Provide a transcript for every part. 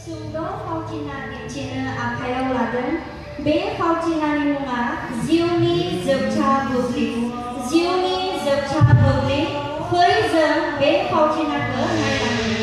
सुंद' फावथिना दिन्थिनो आखायाव लादों। बे फावथिनानि मुङा जिउनि जोबथा बुब्लि। जिउनि जोबथा बुब्लि। फै जों बे फावथिनाखौ नायलांनि।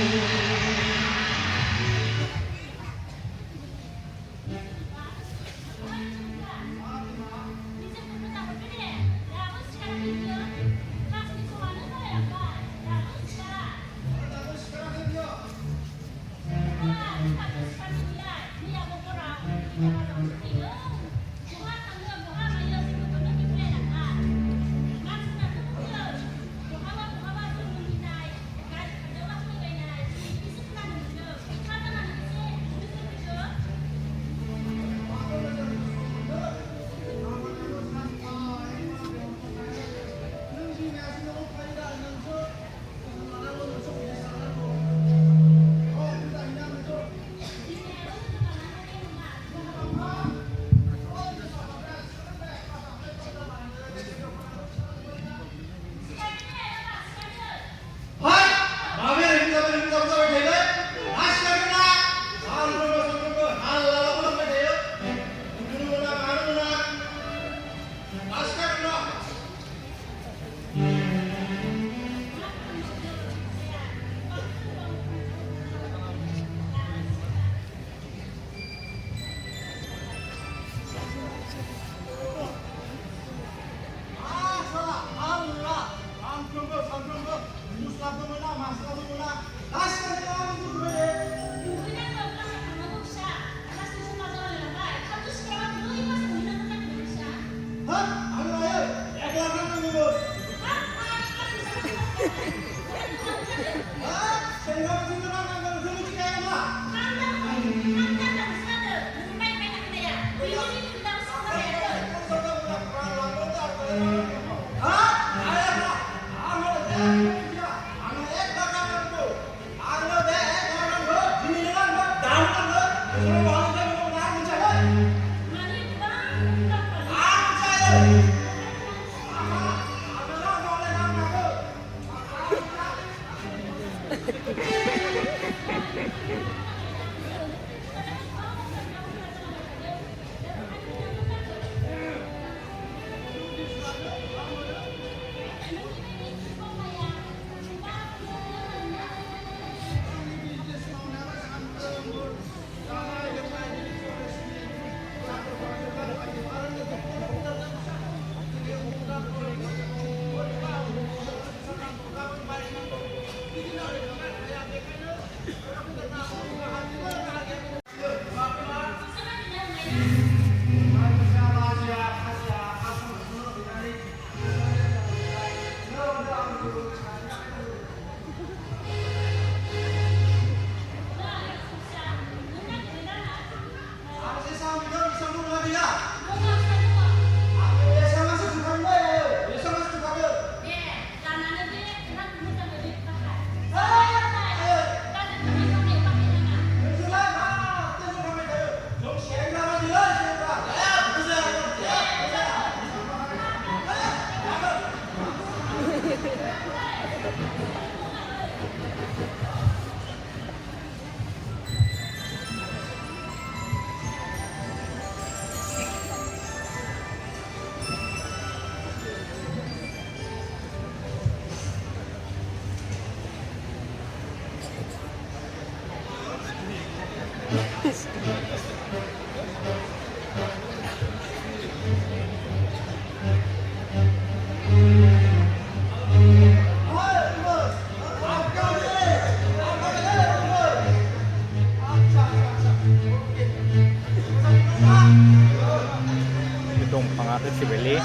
Beli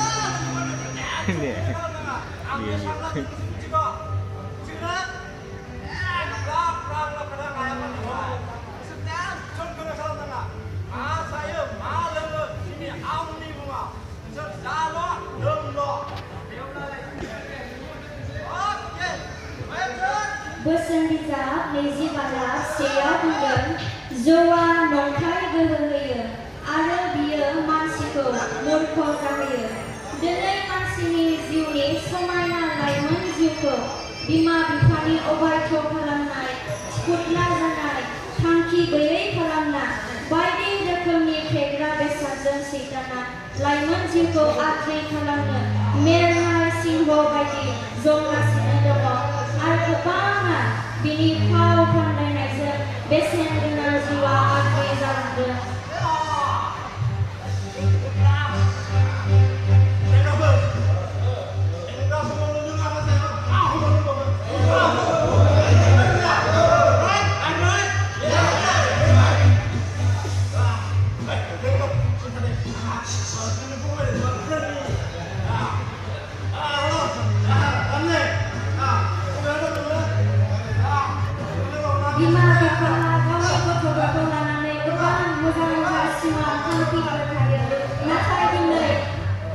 ini बोसोन बिजाब 24:1 बुंदों जौआ नंखाय गोहो होयो आरो बियो मानसिखौ मूर्ख जाहोयो। दिनै मानसिनि जिउनि समायना लाइमोन जिउखौ बिमा बिफानि अबायथ' खालामनाय, थिखुदला जानाय, थांखि गैयै रोखोमनि फेग्रा बेसादजों सैताना लाइमोन जिउखौ आद्रि खालामनो मेरनाय सिंह बायदि जंगासिनो दङ आरो गोबाङा बिनि फाव फान्दायनायजों बेसेन गोनां जिउआ आद्रि जालांदों। बिमा बिफाया गावनि गथ'फोरखौ लानानै गोबां मोजां सिमां थांखिफोर थायो, नाथाय दिनै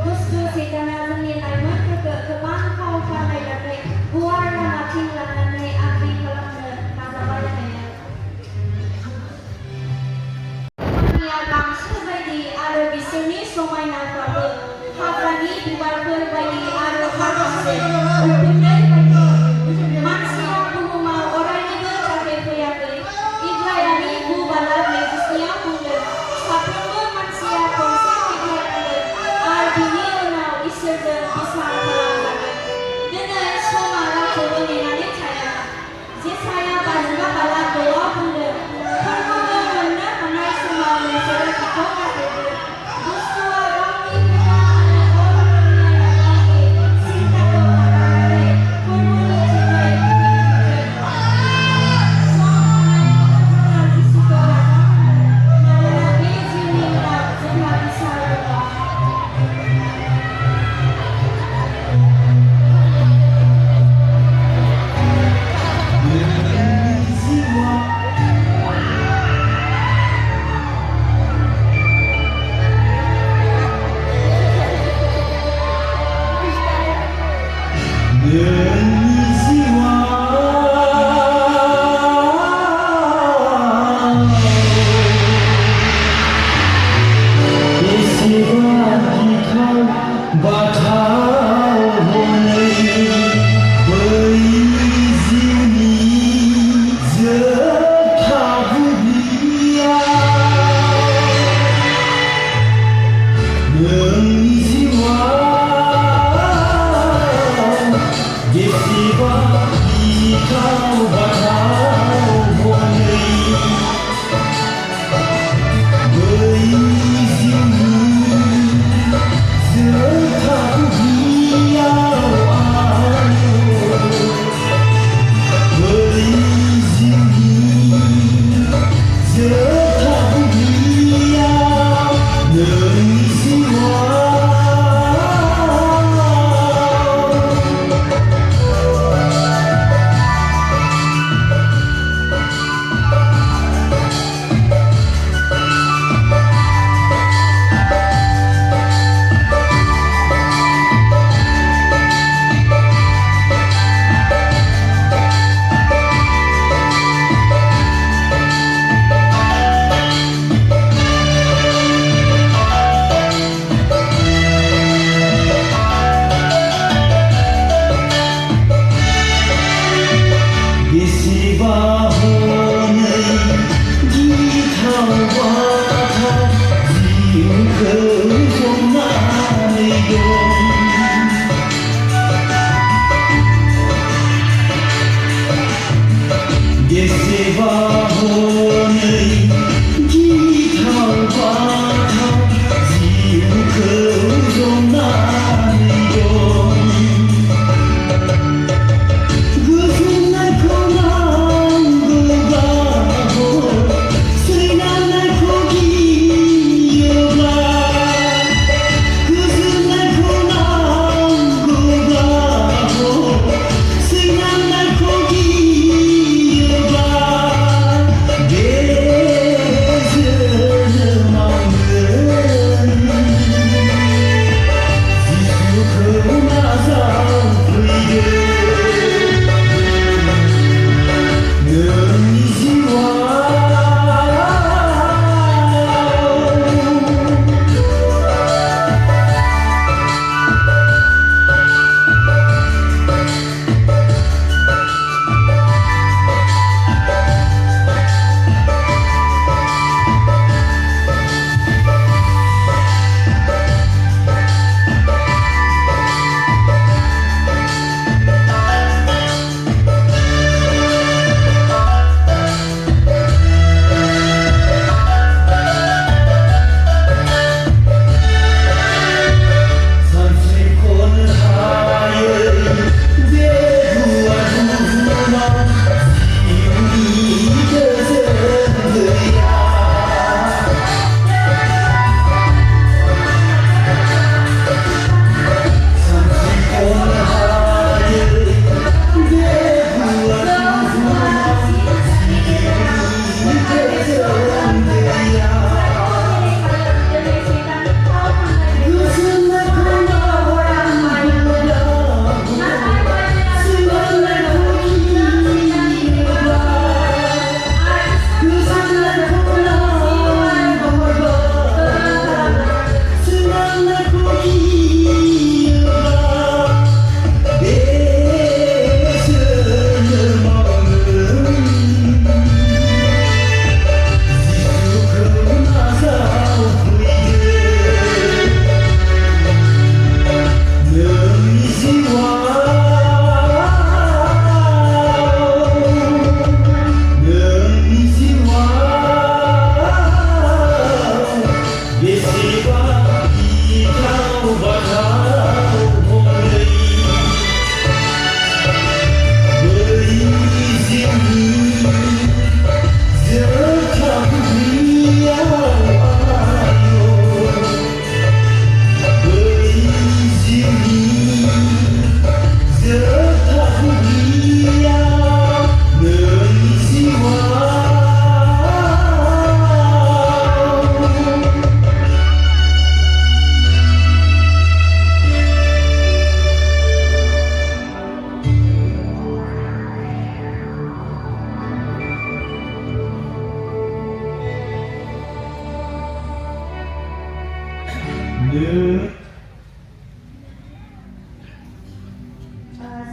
दुष्ट सैताना जोंनि लाइमोनफोरखौ गोबां फाव फान्दायनानै गुवार लामाथिं लानानै आद्रि खालामनो नाजाबाय थायो। खामानिया गांसो बायदि आरो बिसोरनि समायनाफ्राबो हाग्रानि बिबारफोर बायदि आरो माखासे उखुन्दै बायदि। मानसिया बुहुमाव अरायनिबो थाखाय फैयाखै। इब्रायारि 9:26 बुंदों, साफ्रोमबो मानसिया खनसे थैखानांगोन आरो बिनि उनाव इसोरजों बिसार खालामजागोन। दिनै समा रावखौबो नेनानै थाया। जेसाया 52:2 बुंदों, फोरमाननो मोननो हानाय समाव नोंसोरो बिखौ गारहरदो। दुष्टआ गावनि खोथा आरो अननायनि सिन्ताखौ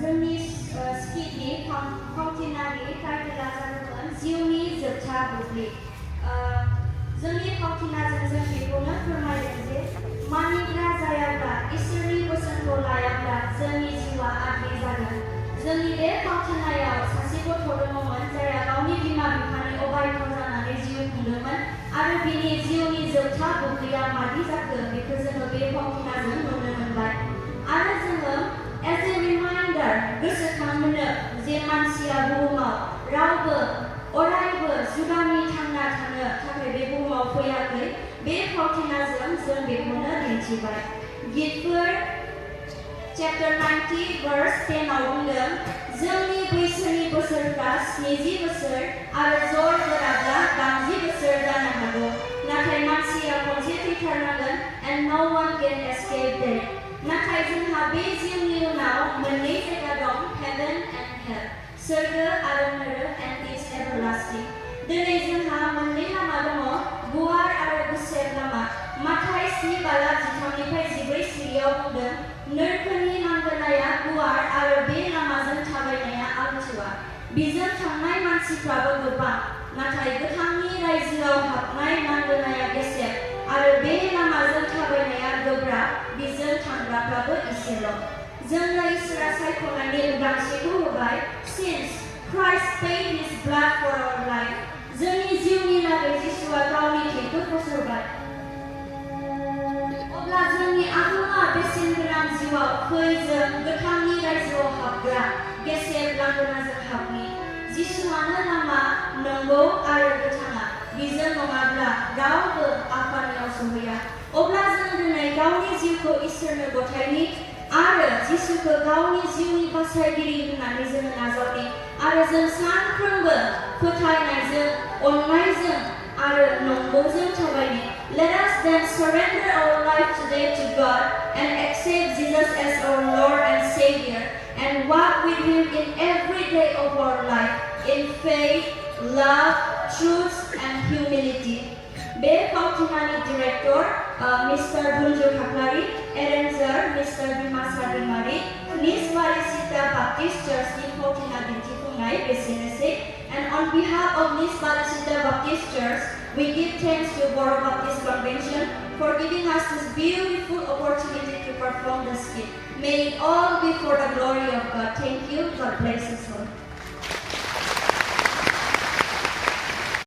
जोंनि स्किटनि फावथिनानि टाइटेला जादोंमोन जिउनि जोबथा बुब्लि। जोंनि फावथिनाजों जों बेखौनो फोरमायदों जे मानिग्रा जायाब्ला इसोरनि बोसोनखौ लायाब्ला जोंनि जिउआ आद्रि जागोन। जोंनि बे फावथिनायाव सासे गथ' दङमोन जायहा गावनि बिमा बिफानि अबायथ' जानानै जिउ खुंदोंमोन आरो बिनि जिउनि जोबथा बुब्लिया मादि जाखो बेखौ जोङो बे फावथिनाजों नुनो मोनबाय। आरो जोङो एज ए रिमाइन्डार गोसोखांहोनो जे मानसिया बुहुमाव रावबो अरायबो जुगामि थांना थानो थाखाय बे बुहुमाव फैयाखै, बे फावथिनाजों जों बेखौनो दिन्थिबाय। गितफोर चैप्टर 90 verse 10 आव बुंदों, जोंनि बैसोनि बोसोरफ्रा 70 बोसोर आरो जर गोराब्ला 80 बोसोर जानो हागौ, नाथाय मानसिया खनसे थैथारनांगोन and no one can escape death। नाथाय जोंहा बे जिउनि उनाव मोननै जायगा दं, heaven and hell, सोरगो आरो नरक and is everlasting। दिनै जोंहा मोननै लामा दङ, गुवार आरो गुसेब लामा। माथाइ 10:13-14 बुंदों, नोरखोनि लांगोनाया गुवार आरो बे लामाजों थाबायनाया आलथुवा, बिजों थांनाय मानसिफ्राबो गोबां, नाथाय गोथांनि रायजोआव हाबनाय लांगोनाया गेसेब आरो बे लामाजों थाबायनाया गोब्राब, बिजों थांग्राफ्राबो एसेल'। जोंनो इसोरा सायख'नायनि उदांस्रिखौ होबाय, since Christ paid his blood for our life। जोंनि जिउनि लागै जिसुआ गावनि थैखौ फसरबाय। अब्ला जोंनि आगोमा बेसेनगोनां जिउआव फै जों गोथांनि रायजोआव हाबग्रा गेसेब लांगोनाजों हाबनि। जिसुआनो लामा, नंगौ आरो गोथाङा, बिजों नङाब्ला रावबो आफानियाव सौहैया। अब्ला जों दिनै गावनि जिउखौ इसोरनो गथायनि आरो जिसुखौ गावनि जिउनि बासायगिरि होननानै जोङो नाजावनि आरो जों सानफ्रोमबो फोथायनायजों, अननायजों आरो नंगौजों थाबायनि। Let us then surrender our life today to God and accept Jesus as our Lord and Savior and walk with Him in every day of our life in faith, love, truth and humility। बे फावथिनानि director mister बुन्जु खाख्लारि, एरेन्जार mister बिमासा दैमारि, निज बालिसिता Baptist चार्चनि फावथिना दिन्थिफुंनाय बेसेनोसै। And on behalf of NIZ BALISITA Baptist Church, we give thanks to Bodo Baptist Convention for giving us this beautiful opportunity to perform the skit. May it all be for the glory of God. Thank you. God bless us.